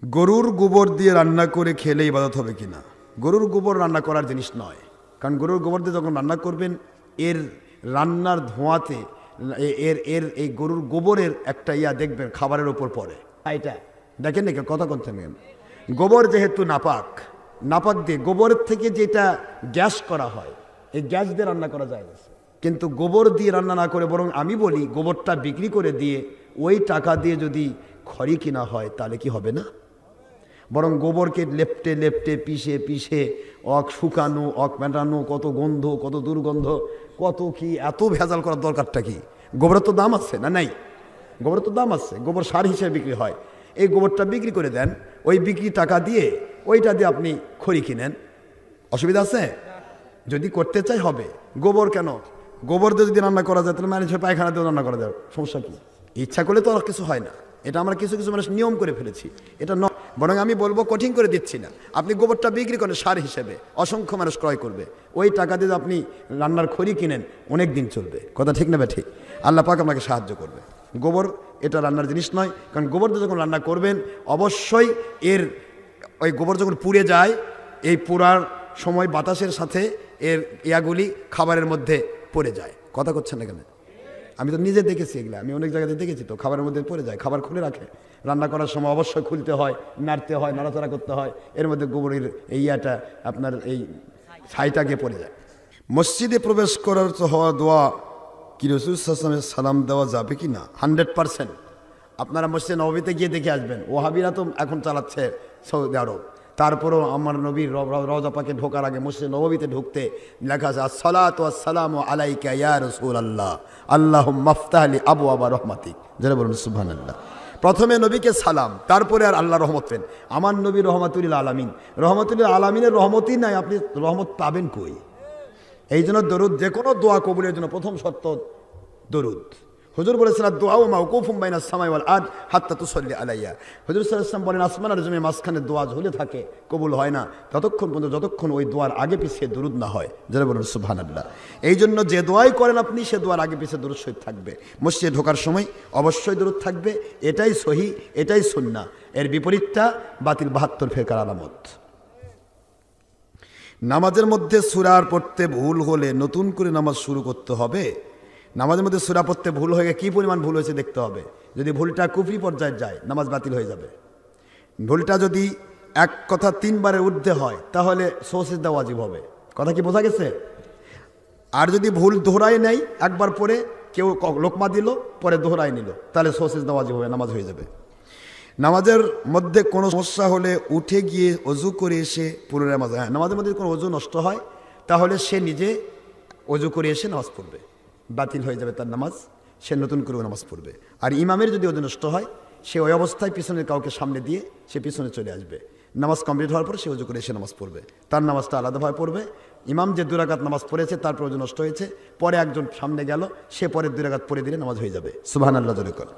গরুর গোবর দিয়ে রান্না করে খেলে ইবাদত হবে কিনা? গরুর গোবর রান্না করার জিনিস নয়, কারণ গরুর গোবর দিয়ে যখন রান্না করবেন এর রান্নার ধোঁয়াতে এর এর এই গরুর গোবরের একটা দেখবেন খাবারের ওপর পড়ে। এটা দেখেন না কথা করছেন, গোবর যেহেতু নাপাক, নাপাক দিয়ে গোবরের থেকে যেটা গ্যাস করা হয় এই গ্যাস দিয়ে রান্না করা যায় না। কিন্তু গোবর দিয়ে রান্না না করে বরং আমি বলি গোবরটা বিক্রি করে দিয়ে ওই টাকা দিয়ে যদি খড়ি কিনা হয় তাহলে কি হবে না? বরং গোবরকে লেপটে লেপটে পিষে পিষে অক শুকানো অক মেটানো, কত গন্ধ কত দুর্গন্ধ কত কি, এত ভেজাল করার দরকারটা কি? গোবরের তো দাম আছে না? নাই, গোবরের তো দাম আছে, গোবর সার হিসেবে বিক্রি হয়। এই গোবরটা বিক্রি করে দেন, ওই বিক্রি টাকা দিয়ে ওইটা দিয়ে আপনি খড়ি কিনেন, অসুবিধা আছে? যদি করতে চাই হবে। গোবর কেন, গোবর দিয়ে যদি রান্না করা যায় তাহলে মানুষের পায়খানা দিয়ে রান্না করা যায়, সমস্যা কি? ইচ্ছা করলে তো আর কিছু হয় না, এটা আমরা কিছু কিছু মানুষ নিয়ম করে ফেলেছি, এটা নয়। বরং আমি বলবো কঠিন করে দিচ্ছি না, আপনি গোবরটা বিক্রি করেন সার হিসেবে, অসংখ্য মানুষ ক্রয় করবে, ওই টাকা দিয়ে আপনি রান্নার খড়ি কিনেন, অনেক দিন চলবে। কথা ঠিক না ঠিক? আল্লাহ পাক আপনাকে সাহায্য করবে। গোবর এটা রান্নার জিনিস নয়, কারণ গোবর দিয়ে যখন রান্না করবেন অবশ্যই এর ওই গোবর যখন পুড়ে যায়, এই পোড়ার সময় বাতাসের সাথে এর ইয়াগুলি খাবারের মধ্যে পড়ে যায়। কথা করছেন না কেন? আমি তো নিজে দেখেছি এগুলো, আমি অনেক জায়গাতে দেখেছি, তো খাবারের মধ্যে পড়ে যায়, খাবার খুলে রাখে, রান্না করার সময় অবশ্যই খুলতে হয়, নাড়তে হয়, নাড়াচাড়া করতে হয়, এর মধ্যে গোবরের এই আপনার এই ছাইটা গিয়ে পড়ে যায়। মসজিদে প্রবেশ করার তো হওয়া দোয়া কি রাসূল সাল্লাল্লাহু আলাইহি ওয়াসাল্লামের সালাম দেওয়া যাবে কি না? 100%। আপনারা মসজিদে নববীতে গিয়ে দেখে আসবেন, ওয়াহাবিরা তো এখন চালাচ্ছে সৌদি আরব, তারপরেও আমার নবীর রওজা পাকে ঢোকার আগে মসজিদে নববীতে ঢুকতে লেখা আছে আসসালাতু ওয়াসসালামু আলাইকা ইয়া রাসূলুল্লাহ আল্লাহুম্মা আফতাহ লি আবওয়াবা রাহমাতিক। যারা বলুন সুবহানাল্লাহ। প্রথমে নবীকে সালাম, তারপরে আর আল্লাহ রহমত পেন। আমার নবী রহমাতুল আলামিন, রহমাতুল আলামিনের রহমতই নাই, আপনি রহমত পাবেন কই? এই জন্য দরুদ, যে কোনো দোয়া কবুলের জন্য প্রথম শর্ত দরুদ। হুজুর বলেছিলেন দোয়া ও মাওকুফুম বাইনাস সামাই ওয়াল আরদ হাত্তা তুসাল্লি আলাইয়া। হুজুর সাল্লাল্লাহু আলাইহি ওয়াসাল্লাম বলেন আসমান আর জমিনের মাঝখানে দোয়া ঝুলে থাকে, কবুল হয় না ততক্ষণ পর্যন্ত যতক্ষণ ওই দোয়ার আগে পিছিয়ে দরুদ না হয়। যারা বলুন সুবহানাল্লাহ। এই জন্য যে দোয়াই করেন আপনি সে দোয়ার আগে পিছিয়ে দরুদ শরীফ থাকবে। মসজিদে ঢোকার সময় অবশ্যই দরুদ থাকবে, এটাই সহি, এটাই সুন্নাহ। এর বিপরীতটা বাতিল 72 ফেরকার আলামত। নামাজের মধ্যে সূরা পড়তে ভুল হলে নতুন করে নামাজ শুরু করতে হবে? নামাজের মধ্যে সূরা পড়তে ভুল হয়ে কী পরিমাণ ভুল হয়েছে দেখতে হবে। যদি ভুলটা কুফরি পর্যায়ে যায় নামাজ বাতিল হয়ে যাবে। ভুলটা যদি এক কথা 3 বারের ঊর্ধ্বে হয় তাহলে সৌসিজদা ওয়াজিব হবে। কথা কি বোঝা গেছে? আর যদি ভুল দোহরাই নেই, একবার পরে কেউ লোকমা দিল পরে দোহরাই নিল, তাহলে সৌসিজদা ওয়াজিব হবে, নামাজ হয়ে যাবে। নামাজের মধ্যে কোনো সমস্যা হলে উঠে গিয়ে অজু করে এসে পুনরায় নামাজ, নামাজের মধ্যে কোনো অজু নষ্ট হয় তাহলে সে নিজে অজু করে এসে নামাজ পড়বে, বাতিল হয়ে যাবে তার নামাজ, সে নতুন করে নামাজ পড়বে। আর ইমামের যদি অজু নষ্ট হয় সে ওই অবস্থায় পিছনের কাউকে সামনে দিয়ে সে পিছনে চলে আসবে, নামাজ কমপ্লিট হওয়ার পর সে অজু করে এসে নামাজ পড়বে, তার নামাজটা আলাদাভাবে পড়বে। ইমাম যে 2 রাকাত নামাজ পড়েছে তারপর অজু নষ্ট হয়েছে, পরে একজন সামনে গেল, সে পরে 2 রাকাত পড়ে দিলে নামাজ হয়ে যাবে। সুবহানাল্লাহ জোরে কর।